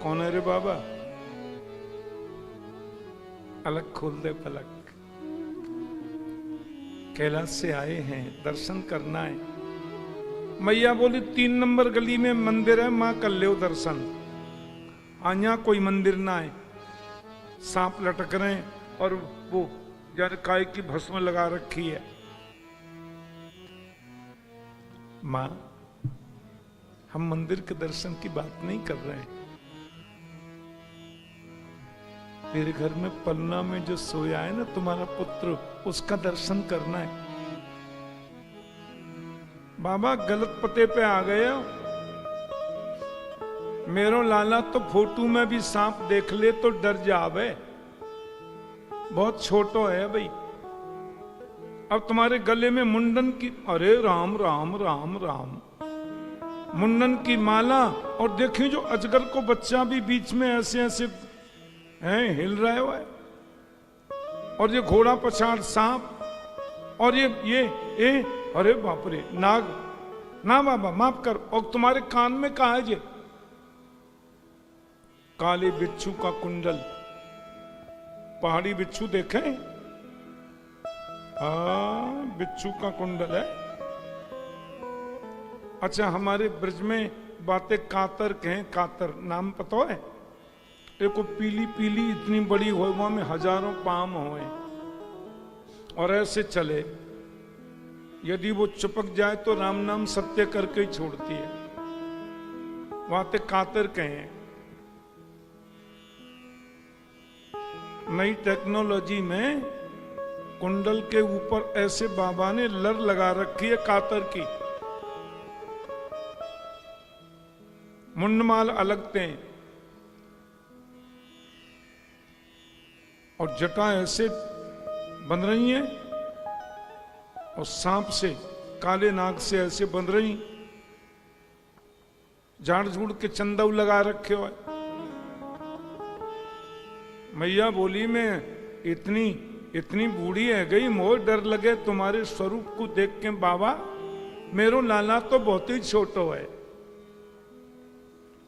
कौन है रे बाबा? अलग खोल दे पलक। कैलाश से आए हैं, दर्शन करना है। मैया बोली 3 नंबर गली में मंदिर है, मां कर ले दर्शन। आया कोई मंदिर ना है, सांप लटक रहे हैं और वो यार काय की भस्म लगा रखी है। मां, हम मंदिर के दर्शन की बात नहीं कर रहे हैं। तेरे घर में पलना में जो सोया है ना तुम्हारा पुत्र, उसका दर्शन करना है। बाबा गलत पते पे आ गए हो। मेरो लाला तो फोटो में भी सांप देख ले तो डर जावे, बहुत छोटो है भाई। अब तुम्हारे गले में मुंडन की, अरे राम राम राम राम, मुंडन की माला, और देखिए जो अजगर को बच्चा भी बीच में ऐसे ऐसे हैं हिल रहा हुआ है, और ये घोड़ा पछाड़ सांप, और ये अरे बाप रे नाग। ना बाबा माफ कर। और तुम्हारे कान में कहा है ये? काले बिच्छू का कुंडल, पहाड़ी बिच्छू देखे? बिच्छू का कुंडल है। अच्छा, हमारे ब्रज में बातें कातर कहें, कातर नाम पता है? एक पीली पीली इतनी बड़ी हो, वहां में हजारों पाम होए और ऐसे चले, यदि वो चिपक जाए तो राम नाम सत्य करके ही छोड़ती है। बातें कातर कहें। नई टेक्नोलॉजी में कुंडल के ऊपर ऐसे बाबा ने लर लगा रखी है कातर की। मुंडमाल अलगते हैं और जटा ऐसे बंध रही हैं, और सांप से, काले नाग से ऐसे बंध रही, झाड़ झूड़ के चंदव लगा रखे हो। मैया बोली मैं इतनी बूढ़ी है गई, मोह डर लगे तुम्हारे स्वरूप को देख के बाबा, मेरो लाला तो बहुत ही छोटो है।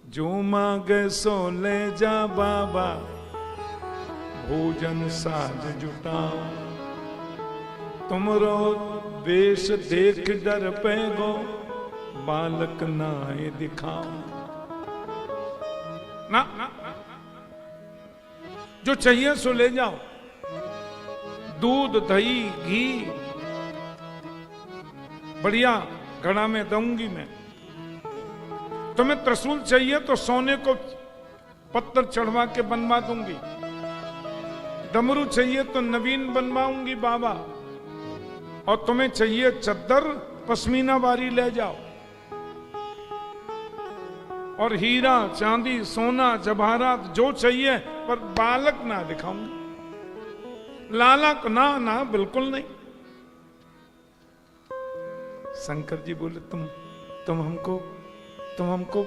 जो मांगे सो ले जा बाबा, भोजन साज जुटा, तुमरो वेश देख डर पैगो, बालक नाए दिखाओ। ना जो चाहिए सो ले जाओ, दूध दही घी बढ़िया घड़ा में दूंगी मैं। तुम्हें त्रिशूल चाहिए तो सोने को पत्थर चढ़वा के बनवा दूंगी। डमरू चाहिए तो नवीन बनवाऊंगी बाबा, और तुम्हें चाहिए चद्दर, पश्मीना वारी ले जाओ, और हीरा चांदी सोना जवाहरात जो चाहिए, पर बालक ना दिखाऊंगी। लाला को ना बिल्कुल नहीं। शंकर जी बोले तुम हमको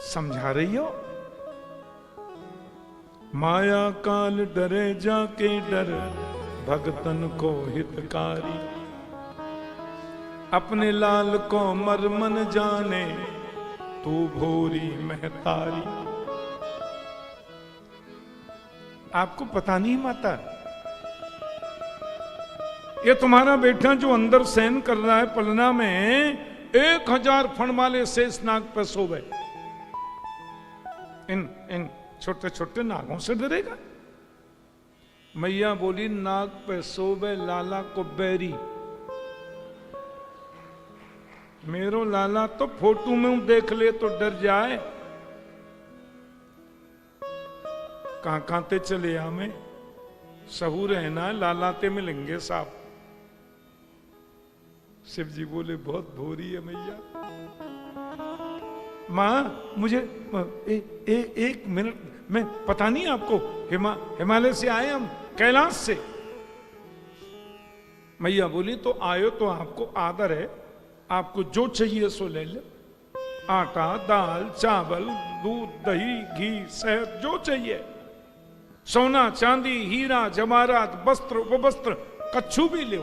समझा रही हो? माया काल डरे जाके डर, भगतन को हितकारी, अपने लाल को मरमन जाने, तू भोरी महतारी। आपको पता नहीं माता, ये तुम्हारा बेटा जो अंदर सहन कर रहा है पलना में, 1000 फण वाले शेष नाग पर सोवे। इन छोटे छोटे नागों से डरेगा? मैया बोली नाग पे सोवे लाला को बैरी। मेरो लाला तो फोटो में देख ले तो डर जाए। कहां ते चले हमें सहूर है ना, लालाते मिलेंगे साहब। शिव जी बोले बहुत भोरी है मैया। माँ मुझे एक मिनट में, पता नहीं आपको, हिमालय से आए हम, कैलाश से। मैया बोली तो आयो तो आपको आदर है, आपको जो चाहिए सो ले ले। आटा दाल चावल दूध दही घी शहद जो चाहिए, सोना चांदी हीरा जवाहरात वस्त्र उपवस्त्र कच्छू भी ले।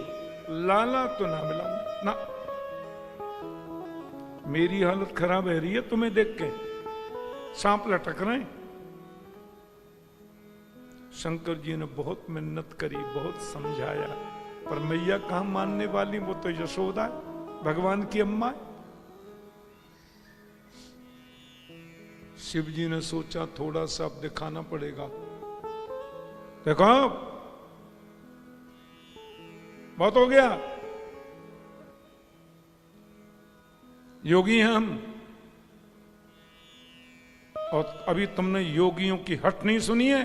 लाला तो ना मिलाऊंगा ना। मेरी हालत खराब है रही है तुम्हें देख के। सांप लटक रहे हैं। शंकर जी ने बहुत मेहनत करी, बहुत समझाया, पर मैया कहां मानने वाली, वो तो यशोदा है, भगवान की अम्मा है। शिव जी ने सोचा थोड़ा सा अब दिखाना पड़ेगा। देखो बहुत हो गया, योगी हैं हम, और अभी तुमने योगियों की हट नहीं सुनी है।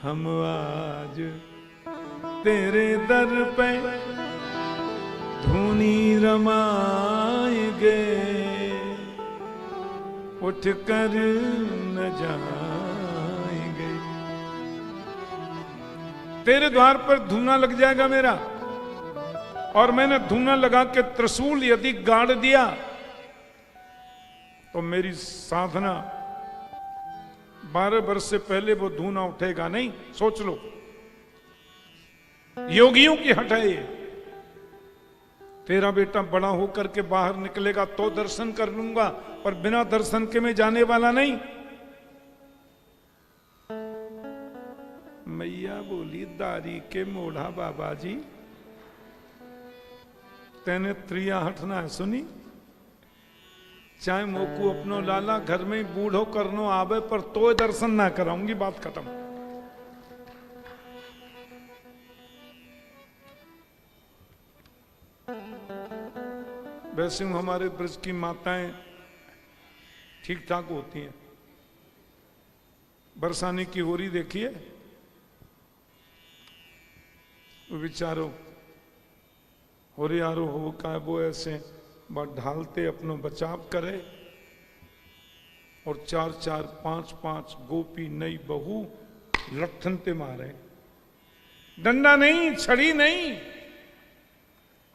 हम आज तेरे दर पे धूनी रमाएंगे, उठ कर न जाएंगे। तेरे द्वार पर धूना लग जाएगा मेरा, और मैंने धूना लगा के त्रिशूल यदि गाड़ दिया तो मेरी साधना 12 वर्ष से पहले वो धूना उठेगा नहीं। सोच लो, योगियों की हट है ये। तेरा बेटा बड़ा होकर के बाहर निकलेगा तो दर्शन कर लूंगा, पर बिना दर्शन के मैं जाने वाला नहीं। मैया बोली, दारी के मोढ़ा बाबा जी, तेने त्रिया हटना है सुनी। चाहे मोकू अपनो लाला घर में बूढ़ो करनो आवे, पर तो दर्शन ना कराऊंगी, बात खत्म। वैसे हमारे ब्रज की माताएं ठीक ठाक होती हैं। बरसाने की होरी देखिए, वो बेचारो होरे आरो हो का वो ऐसे बात ढालते अपनो बचाव करे, और 4-4, 5-5 गोपी नई बहू लठनते मारे। डंडा नहीं, छड़ी नहीं,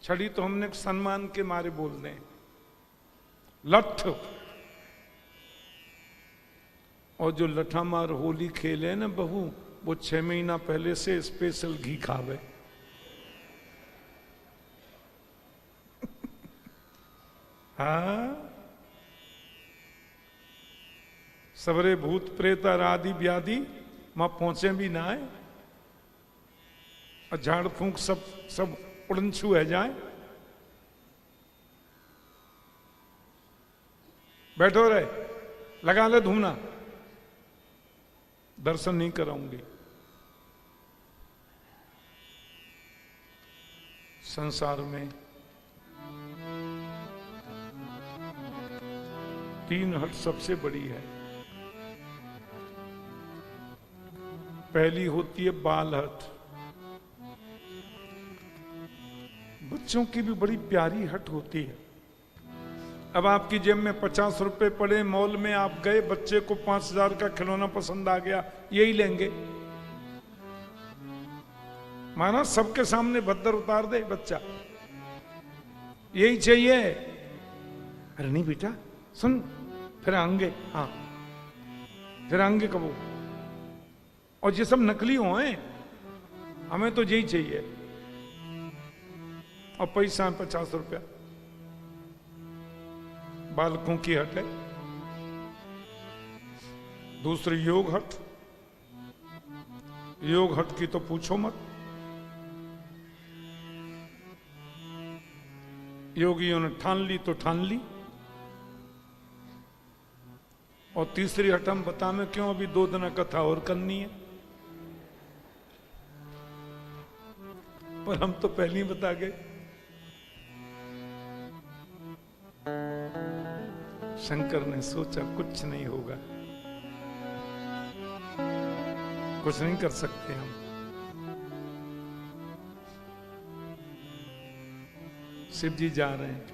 छड़ी तो हमने सम्मान के मारे बोल दें, लठ। और जो लठा मार होली खेले ना बहू, वो 6 महीना पहले से स्पेशल घी खावे। हाँ, सबरे भूत प्रेत आदि व्याधि मां पहुंचे भी ना आए, और झाड़ फूंक सब उड़नछू है जाए। बैठो रे, लगा ले धूना, दर्शन नहीं कराऊंगी। संसार में 3 हट सबसे बड़ी है। पहली होती है बाल हट। बच्चों की भी बड़ी प्यारी हट होती है। अब आपकी जेब में 50 रुपए पड़े, मॉल में आप गए, बच्चे को 5000 का खिलौना पसंद आ गया, यही लेंगे। माना सबके सामने भद्दर उतार दे बच्चा, यही चाहिए। अरे नहीं बेटा सुन, फिर आएंगे, हाँ फिर आएंगे कब। और ये सब नकली हो हैं, हमें तो यही चाहिए। और पैसा 50 रुपया। बालकों की हट है। दूसरी योग हट। योग हट की तो पूछो मत। योगियों ने ठान ली तो ठान ली। और तीसरी हट हम बता में क्यों, अभी 2 दिन कथा और करनी है, पर हम तो पहले ही बता गए। शंकर ने सोचा कुछ नहीं होगा, कुछ नहीं कर सकते हम। शिव जी जा रहे हैं,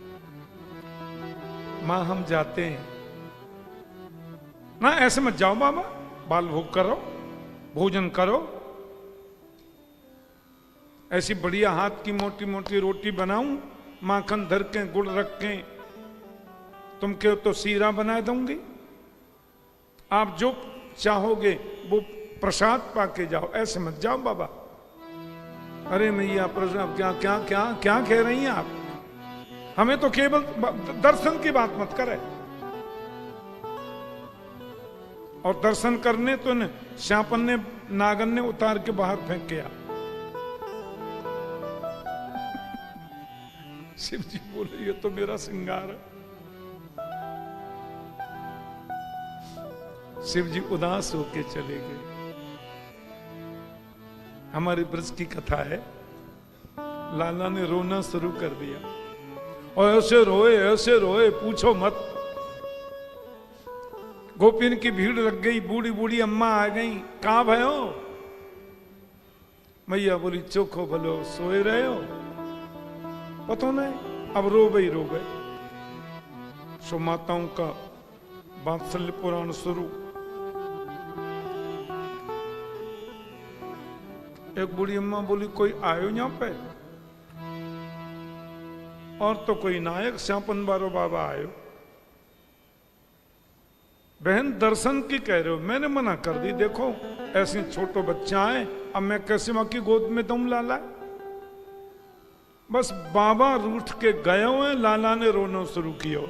मां हम जाते हैं ना, ऐसे मत जाओ बाबा, बाल भोग करो, भोजन करो। ऐसी बढ़िया हाथ की मोटी मोटी रोटी बनाऊं, माखन धर के गुड़ रख के, तुम क्यों तो सीरा बना दूंगी। आप जो चाहोगे वो प्रसाद पाके जाओ, ऐसे मत जाओ बाबा। अरे मैया प्रसाद क्या क्या क्या क्या कह रही हैं आप? हमें तो केवल दर्शन की बात मत करे। और दर्शन करने तो न श्यापन ने नागन ने उतार के बाहर फेंक किया। शिव जी बोले ये तो मेरा श्रृंगार है। शिव जी उदास होके चले गए। हमारी ब्रज की कथा है, लाला ने रोना शुरू कर दिया और ऐसे रोए पूछो मत। गोपिन की भीड़ लग गई, बूढ़ी बूढ़ी अम्मा आ गई। कहां भयो? मैया बोली चोखो भलो सोए रहे हो, पता नहीं। अब रो गई। सो माताओं का वात्सल्य पुराण शुरू। एक बूढ़ी अम्मा बोली कोई आयो यहां पे? और तो कोई नायक श्यापन बारो बाबा आयो। बहन दर्शन की कह रहे हो? मैंने मना कर दी। देखो ऐसे छोटे बच्चे आए, अब मैं कैसे मां की गोद में दम लाला। बस बाबा रूठ के गए हुए, लाला ने रोना शुरू किया।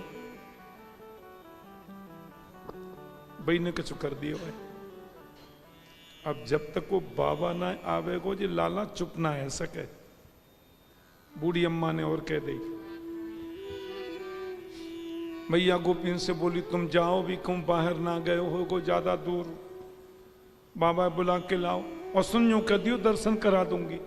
भाई ने कुछ कर दिया हुए। अब जब तक वो बाबा ना आवेगो जी लाला चुप ना है सके। बूढ़ी अम्मा ने और कह दी। मैया गोपिन से बोली तुम जाओ भी, क्यों बाहर ना गए हो ज्यादा दूर, बाबा बुला के लाओ। और सुन यूं कह दियो दर्शन करा दूंगी।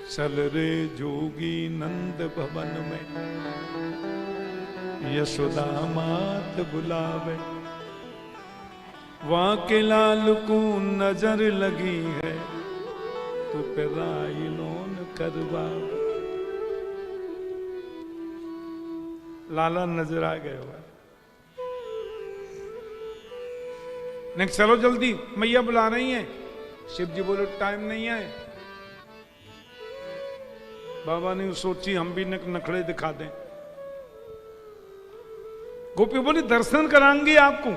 चल रे जोगी नंद भवन में, यशोदा मात बुलावे। वहां के लाल को नजर लगी है, तो पेराई लोन करवा। लाला नजर आ गए हुआ। नहीं चलो जल्दी, मैया बुला रही हैं। शिव जी बोले टाइम नहीं है। बाबा ने सोची हम भी नखड़े दिखा दें। गोपी बोली दर्शन कराएंगे आपको।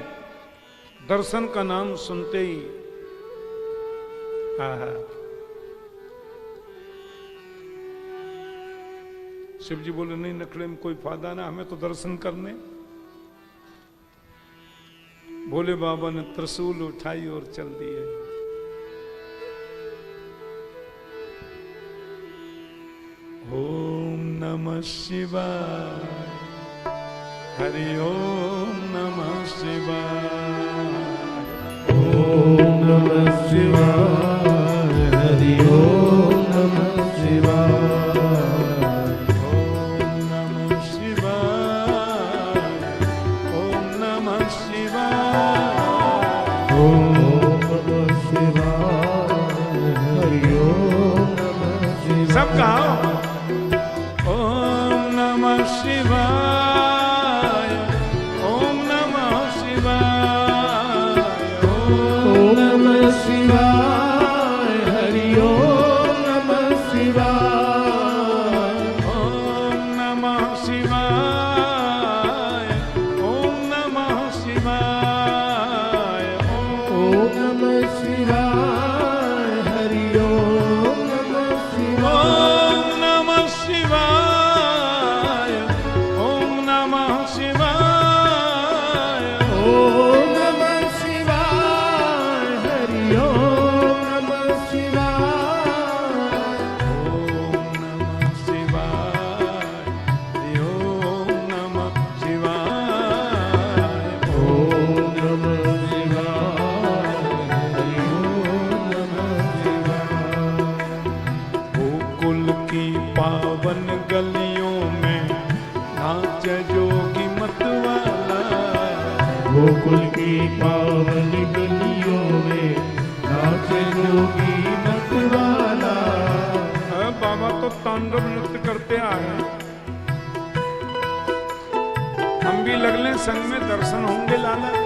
दर्शन का नाम सुनते ही शिव जी बोले नहीं नखड़े में कोई फायदा ना, हमें तो दर्शन करने। भोले बाबा ने त्रिशूल उठाई और चल दिए। ओम नमः शिवाय, हरि ओम नमः शिवाय। ओम नमः शिवाय, हरि ओम नमः शिवाय। ओम नमः शिवाय, ओम नमः शिवाय। ओम नमः शिवाय, हरि ओम नमः शिवाय। सब कहो ओम नमः शिवाय, ओम नमः शिवाय। ओम नमः शिवाय, हरि ओम नमः शिवाय। ओम नमः शिवाय, ओम नमः शिवाय। ओम नमः शिवाय, हरि ओम नमः शिवाय। ओम नमः शिवाय, ओम नमः शिवाय। ओम नमः शिवाय, हरि ओम नमः शिवाय। ओम नमः शिवाय, ओम नमः शिवाय। ओम नमः शिवाय, हरि ओम नमः शिवाय। गोकुल की पावन गलियों में नाचे जोगी मतवाला। गोकुल की पावन गलियों में नाचे जोगी मतवाला। बाबा तो तांडव नृत्य करते आ रहे हैं। हम भी लग लें संग में, दर्शन होंगे लाला के।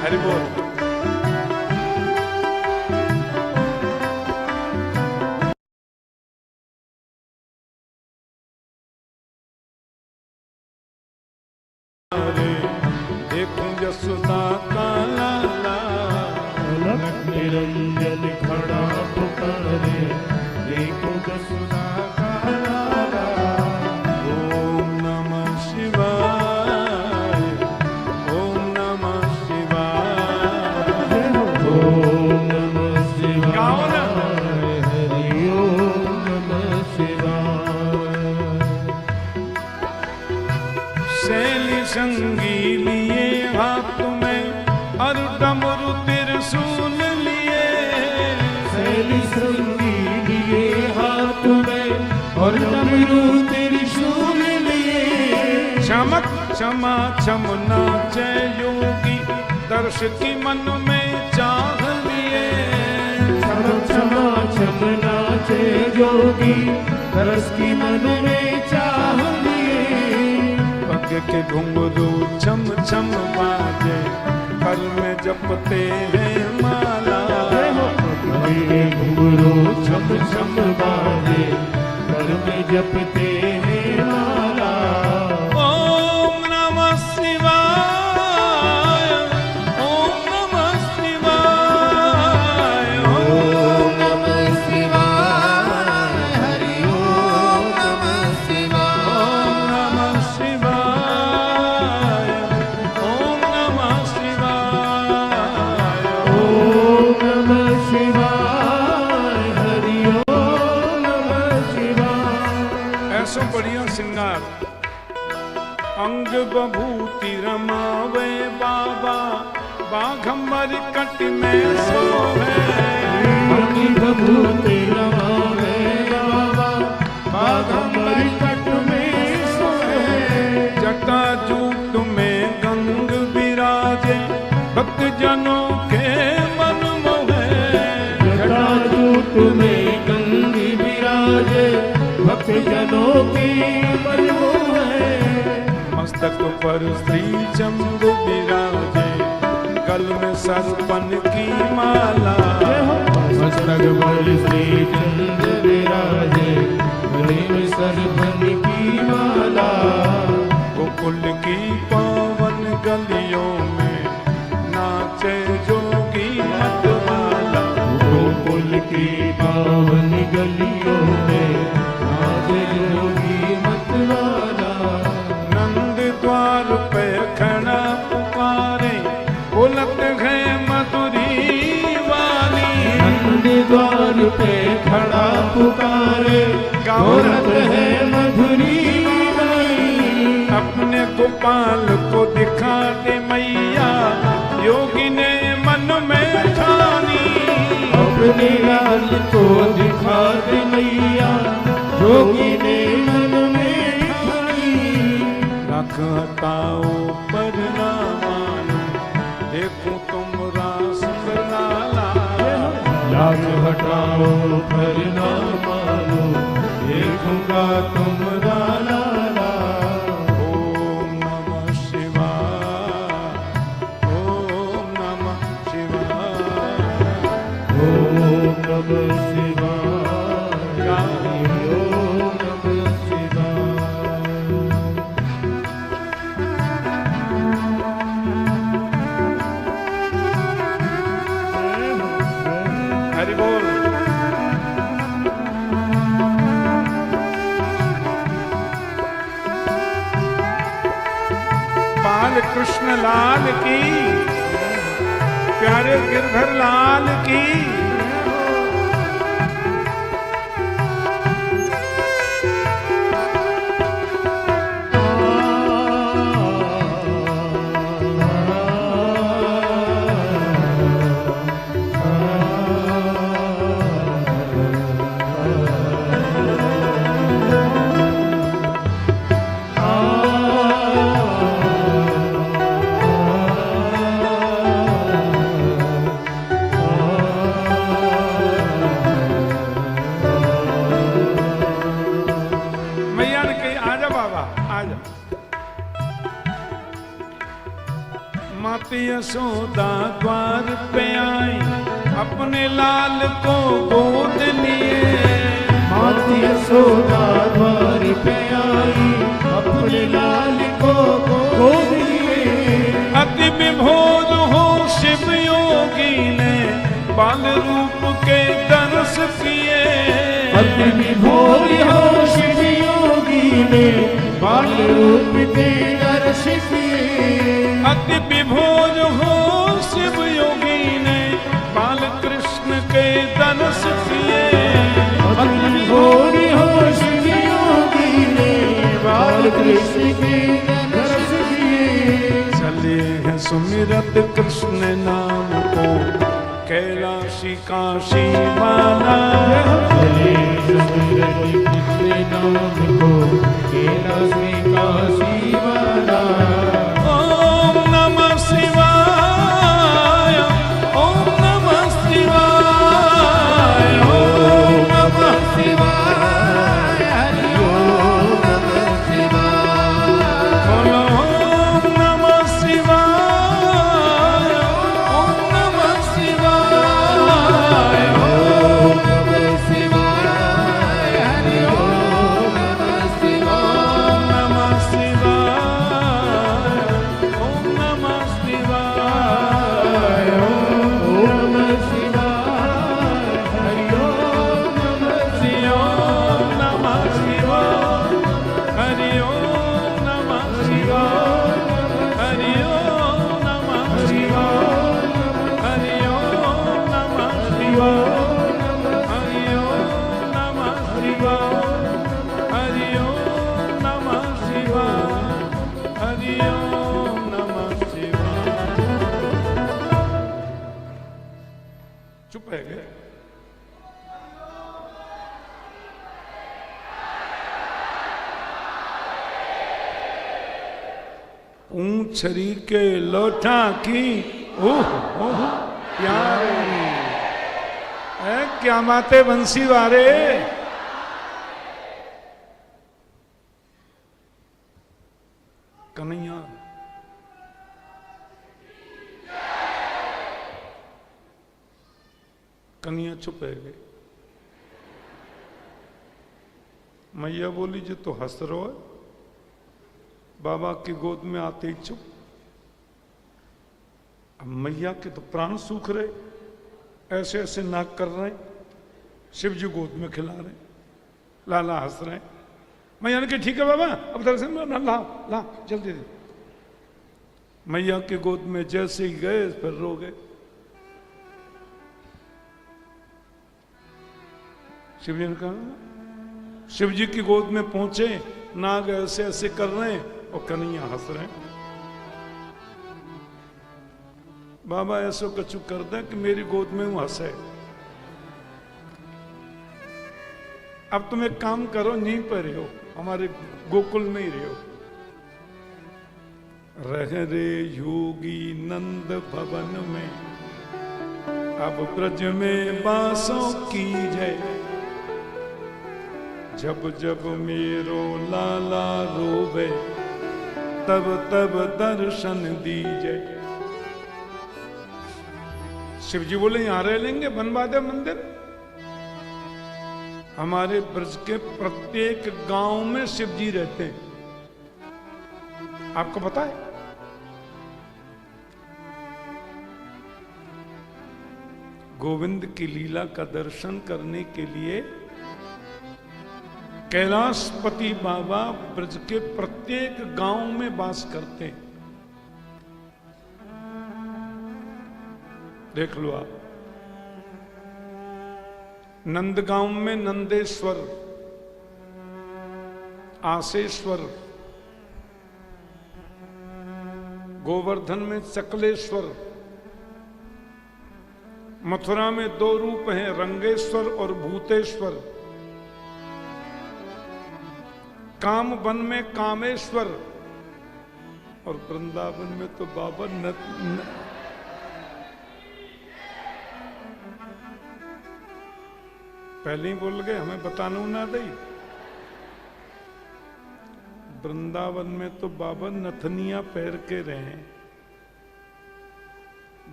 हरि बोल। संगी लिए हाथ में और डमरू त्रिशूल लिए, शैली संगी लिए हाथ में और डमरू त्रिशूल लिए। चमक क्षमा छम नाचे योगी, दर्श की मन में चाह लिए। चमक क्षमा छम नाचे योगी, दर्श की मन में चाह लिए। पग के घुंघरू छम छम बाजे, कर में जपते हैं माला। मेरे घुंघरू छम छम बाजे, कर में जपते हैं माला। ओम नमः शिवाय, ओम नमः शिवाय, ओम नमः शिवाय, हरि ओम नमः शिवाय। ओम नमः शिवाय, ओम नमः शिवाय। ओम नमः शिवाय, हरि ओम नमः शिवाय। ऐसो बढ़िया श्रृंगार, अंग बभूति रमावे बाबा, बाघम्बर कट में सोवे। अंग बभूति रमावे बाबा, बाघम्बर कट में सोए। जटा जूट में गंग विराजे, भक्त जनों के मन मोहे। जटा जूट में गंग विराजे, भक्त जनों की मन मोहे। मस्तक पर श्री चंद्र विराजे, गल में सरपन की माला। मस्तक पर श्री चंद्र विराजे, गले में सरपन की माला। गोकुल की पावन गलियों में नाचे जोगी मतवाला। गोकुल की पावन गलियों में नाचे जोगी मतवाला। नंद द्वार पे खड़ा पुकारे, बोलत है मधुरी वाली। नंद द्वार पे खड़ा पुकारे, गौरत है मधुरी वाली। अपने गोपाल को दिखा दे मैया, योगी ने मन में ठानी। अपने लाल को दिखा दे मैया, योगी ने मन में ठानी। रख हटाओ पर ना मानो, देखो तुम रास लाला। लाख हटाओ पर ना मानो, देखूंगा तुम लाला। ओम नमः शिवाय, ओम नमः शिवाय। ओम नमः शिवाय, ओम नमः शिवाय। हरि बोल। बाल कृष्ण लाल की, प्यारे गिरधर लाल की। मैया ने कही आजा बाबा आजा। माती यशोदा द्वार पे आई, अपने लाल को गोद लिए। माती यशोदा द्वार पे आई, अपने लाल को गोद लिए। अति विभोर हो शिव योगी ने, बाल रूप के दर्श किए। अति विभोर हो शिव योगी ने, बाल रूप के दर्श किए। अति विभोर हो शिव योगी ने, बाल कृष्ण के दर्श किए। अति विभोर हो शिव योगी ने, बाल कृष्ण के दर्श किए। सुमिरत कृष्ण नाम को कैलाशी काशी वाला। चले सुमिरत कृष्ण नाम को कैलाशी काशी वाला। ओम नमः शिवाय, ओम नमः शिवाय, ओम नमः शिवाय, हरि ओम नमः शिवाय। बोलो ओम नमः शिवाय, ओम नमः शिवाय, ओम नमः शिवाय, हरि ओम नमः शिवाय। ओम नमः शिवाय, ओम नमः शिवाय, ओम नमः शिवाय, हरि ओम नमः शिवाय। ओम नमः शिवाय, हरि ओम नमः शिवाय, हरि ओम नमः शिवाय, हरि ओम नमः शिवाय, हरि ओम नमः शिवाय, हरि ओम नमः शिवाय, हरि ओम नमः शिवाय। चुप है गए। ऊंचरी के लोटा की ओह ओह प्यार है, क्या बातें बंसी वारे। कन्हैया कन्हैया चुप है गए। मैया बोली जो तो हंस रहो है, बाबा की गोद में आते ही चुप। अब मैया के तो प्राण सूख रहे, ऐसे ऐसे नाक कर रहे, शिव जी गोद में खिला रहे, लाला हंस रहे। मैया ने कहा ठीक है बाबा अब दर्शन ला ला ला जल्दी दे। मैया के गोद में जैसे ही गए फिर रो गए। शिव जी ने कहा, शिव जी की गोद में पहुंचे, नाग ऐसे ऐसे कर रहे हैं और कन्हैया हंस रहे हैं। बाबा ऐसो कछु कर दे कि मेरी गोद में वो हंसे। अब तुम एक काम करो, नींद पर रहो, हमारे गोकुल में ही रहो। रह रे योगी नंद भवन में, अब ब्रज में बासों की जय। जब जब मेरो लाला रोवे, तब तब दर्शन दीजे। शिव जी बोले यहां रह लेंगे, बनवा दे मंदिर। हमारे ब्रज के प्रत्येक गांव में शिव जी रहते हैं, आपको पता है? गोविंद की लीला का दर्शन करने के लिए कैलाशपति बाबा ब्रज के प्रत्येक गांव में वास करते हैं। देख लो आप, नंदगांव में नंदेश्वर, आसेश्वर, गोवर्धन में चकलेश्वर, मथुरा में दो रूप हैं, रंगेश्वर और भूतेश्वर, कामवन में कामेश्वर, और वृंदावन में तो बाबा पहले ही बोल गए, हमें बताना ना दे। वृंदावन में तो बाबा नथनिया पैर के रहे,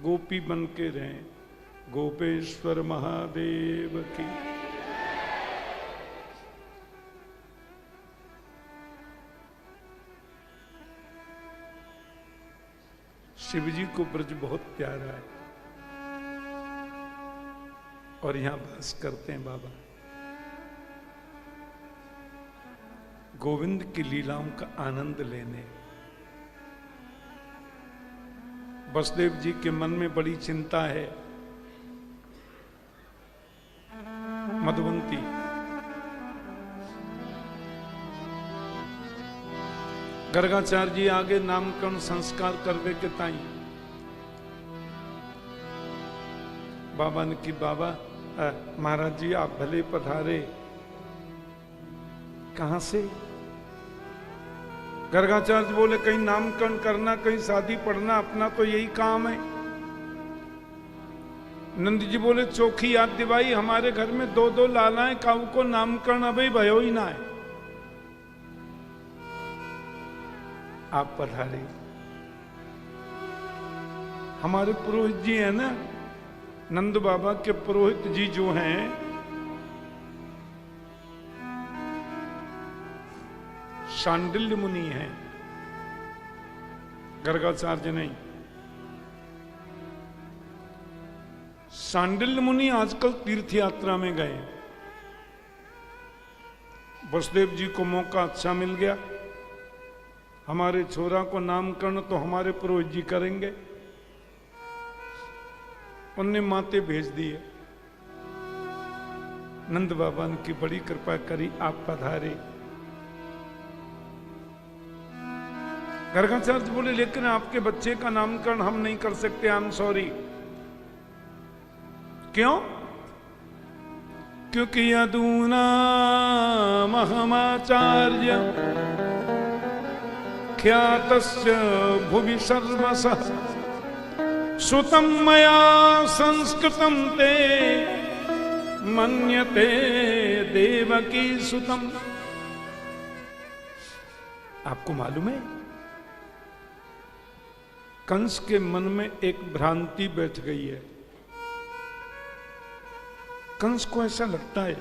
गोपी बन के रहे। गोपेश्वर महादेव की। शिव जी को ब्रज बहुत प्यारा है और यहां वास करते हैं बाबा। गोविंद की लीलाओं का आनंद लेने। वसुदेव जी के मन में बड़ी चिंता है। मधुवंती गर्गाचार्य जी आगे नामकरण संस्कार करवे के ताई बाबा ने कि बाबा महाराज जी आप भले पधारे। कहां से? गर्गाचार्य बोले कहीं नामकरण करना, कहीं शादी पढ़ना, अपना तो यही काम है। नंद जी बोले चौखी याद दिवाई, हमारे घर में 2-2 लालाएं, काऊ को नामकरण अभी भयो ही ना है। आप पधारे। हमारे पुरोहित जी हैं ना, नंद बाबा के पुरोहित जी जो हैं, शांडिल्य मुनि हैं, गर्गाचार्य नहीं। शांडिल्य मुनि आजकल तीर्थ यात्रा में गए। वसुदेव जी को मौका अच्छा मिल गया, हमारे छोरा को नामकरण तो हमारे पुरोहित जी करेंगे। उनने माते भेज दिए। नंद बाबा ने की बड़ी कृपा करी, आप पधारे। गर्गाचार्य बोले लेकिन आपके बच्चे का नामकरण हम नहीं कर सकते, आई एम सॉरी। क्यों? क्योंकि यदूना महमाचार्य ख्यातस्य भुवि सर्वसः सुतं मया संस्कृतं ते मन्यते देवकी सुतम। आपको मालूम है कंस के मन में एक भ्रांति बैठ गई है। कंस को ऐसा लगता है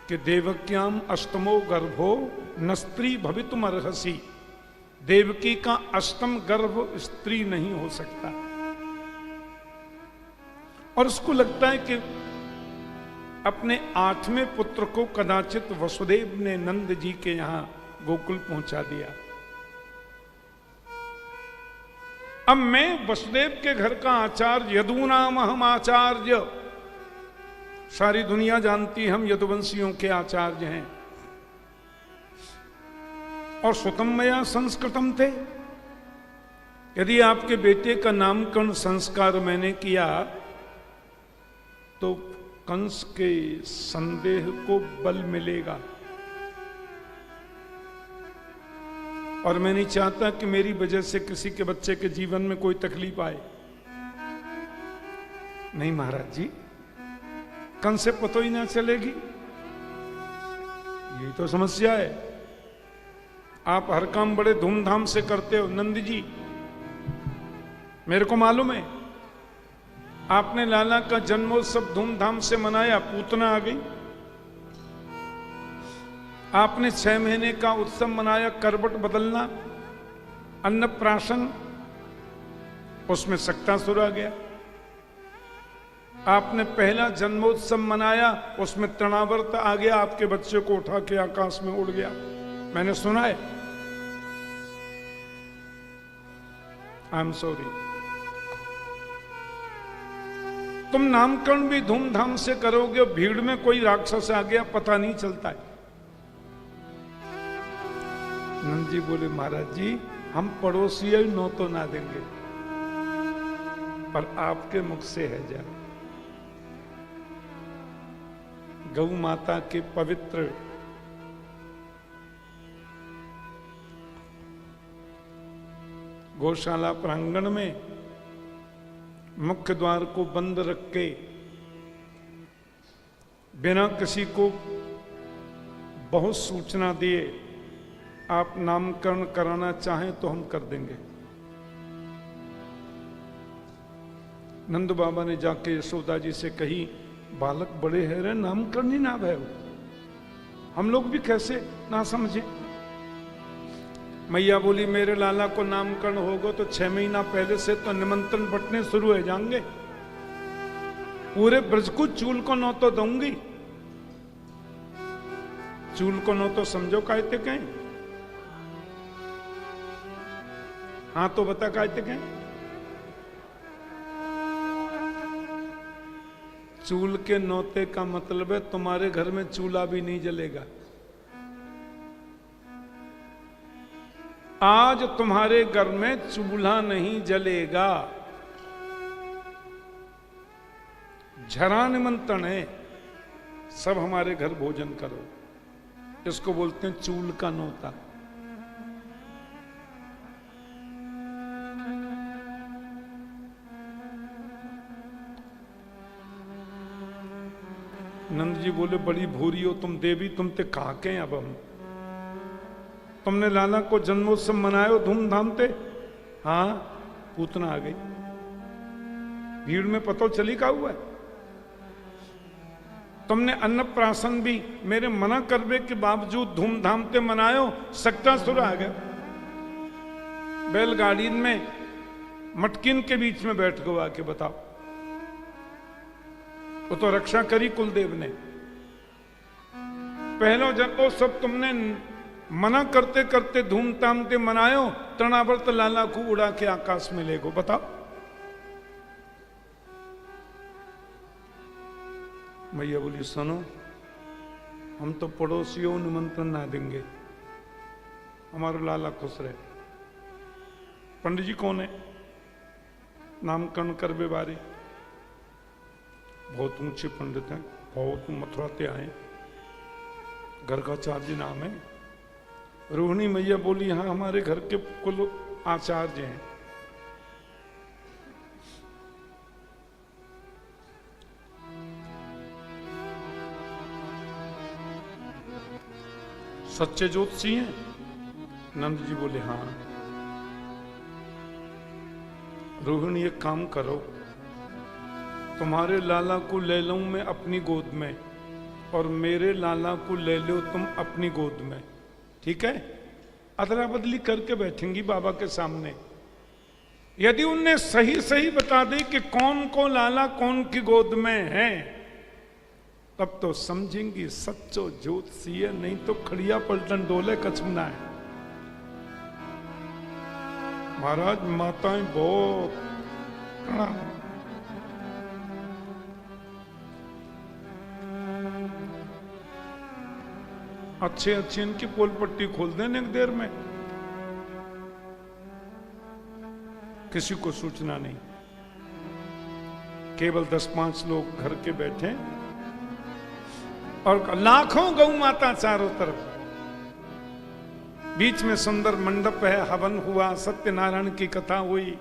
कि देवक्याम अष्टमो गर्भो न स्त्री भवितुम अर्हसि, देवकी का अष्टम गर्भ स्त्री नहीं हो सकता। और उसको लगता है कि अपने 8वें पुत्र को कदाचित वसुदेव ने नंद जी के यहां गोकुल पहुंचा दिया। अब मैं वसुदेव के घर का आचार्य, यदूनाम हम आचार्य, सारी दुनिया जानती हम यदुवंशियों के आचार्य हैं, और सुतमया संस्कृतम थे। यदि आपके बेटे का नामकरण संस्कार मैंने किया तो कंस के संदेह को बल मिलेगा, और मैं नहीं चाहता कि मेरी वजह से किसी के बच्चे के जीवन में कोई तकलीफ आए। नहीं महाराज जी, कंस से पता ही ना चलेगी, यही तो समस्या है। आप हर काम बड़े धूमधाम से करते हो नंद जी, मेरे को मालूम है। आपने लाला का जन्मोत्सव धूमधाम से मनाया, पूतना आ गई। आपने 6 महीने का उत्सव मनाया, करवट बदलना, अन्नप्राशन, उसमें सक्तासुर आ गया। आपने पहला जन्मोत्सव मनाया, उसमें तृणावर्त आ गया, आपके बच्चे को उठा के आकाश में उड़ गया। मैंने सुना है। I am sorry. तुम नामकरण भी धूमधाम से करोगे, भीड़ में कोई राक्षस आ गया पता नहीं चलता है। नंद जी बोले महाराज जी, हम पड़ोसी नो तो ना देंगे, पर आपके मुख से है जा। गौ माता के पवित्र गौशाला प्रांगण में मुख्य द्वार को बंद रख के बिना किसी को बहुत सूचना दिए आप नामकरण कराना चाहें तो हम कर देंगे। नंद बाबा ने जाके यशोदा जी से कही, बालक बड़े है रे, नामकरण ही ना भयो, हम लोग भी कैसे ना समझे। मैया बोली मेरे लाला को नामकरण होगा तो 6 महीना पहले से तो निमंत्रण बटने शुरू हो जाएंगे, पूरे ब्रज को चूल को नौ तो दूंगी। चूल को नौ तो समझो कहते कहें, हाँ तो बता कहते कहें। चूल के नौते का मतलब है तुम्हारे घर में चूल्हा भी नहीं जलेगा। आज तुम्हारे घर में चूल्हा नहीं जलेगा। झरा निमंत्रण है, सब हमारे घर भोजन करो। इसको बोलते हैं चूल का नोता। नंद जी बोले बड़ी भूरी हो तुम देवी, तुम ते कहा के अब हम, तुमने लाला को जन्मोत्सव मनायो धूमधाम ते? हाँ, पूतना आ गई। भीड़ में पता चली का हुआ है? तुमने अन्नप्राशन भी मेरे मना करने के बावजूद धूमधाम से मनायो, सक्टासुर आ गया बैलगाड़ी में, मटकिन के बीच में बैठ गो आके, बताओ। वो तो रक्षा करी कुलदेव ने। पहलो जन्मोत्सव तुमने मना करते करते धूमधाम से मनायो, तृणावर्त लाला को उड़ा के आकाश में ले गो, बताओ। भैया बोली सुनो, हम तो पड़ोसियों निमंत्रण ना देंगे, हमारा लाला खुश रहे। पंडित जी कौन है? नामकरण करवे बारे, बहुत ऊंचे पंडित हैं, बहुत मथुरा से आए, गर्गाचार्य नाम है। रोहिणी मैया बोली हाँ हमारे घर के कुल आचार्य हैं। सच्चे ज्योतिषी हैं? नंद जी बोले हाँ। रोहिणी एक काम करो, तुम्हारे लाला को ले लूं मैं अपनी गोद में, और मेरे लाला को ले लो तुम अपनी गोद में, ठीक है? अदला बदली करके बैठेंगी बाबा के सामने। यदि उनने सही सही बता दी कि कौन को लाला कौन की गोद में है, तब तो समझेंगी सच्चो ज्योतिषी है, नहीं तो खड़िया पलटन डोले कछुना है। महाराज माताएं बहुत प्रणाम। अच्छे अच्छे इनकी पोल पट्टी खोल देने एक देर में, किसी को सूचना नहीं। केवल 10-5 लोग घर के बैठे और लाखों गौ माता चारों तरफ। बीच में सुंदर मंडप है, हवन हुआ, सत्यनारायण की कथा हुई,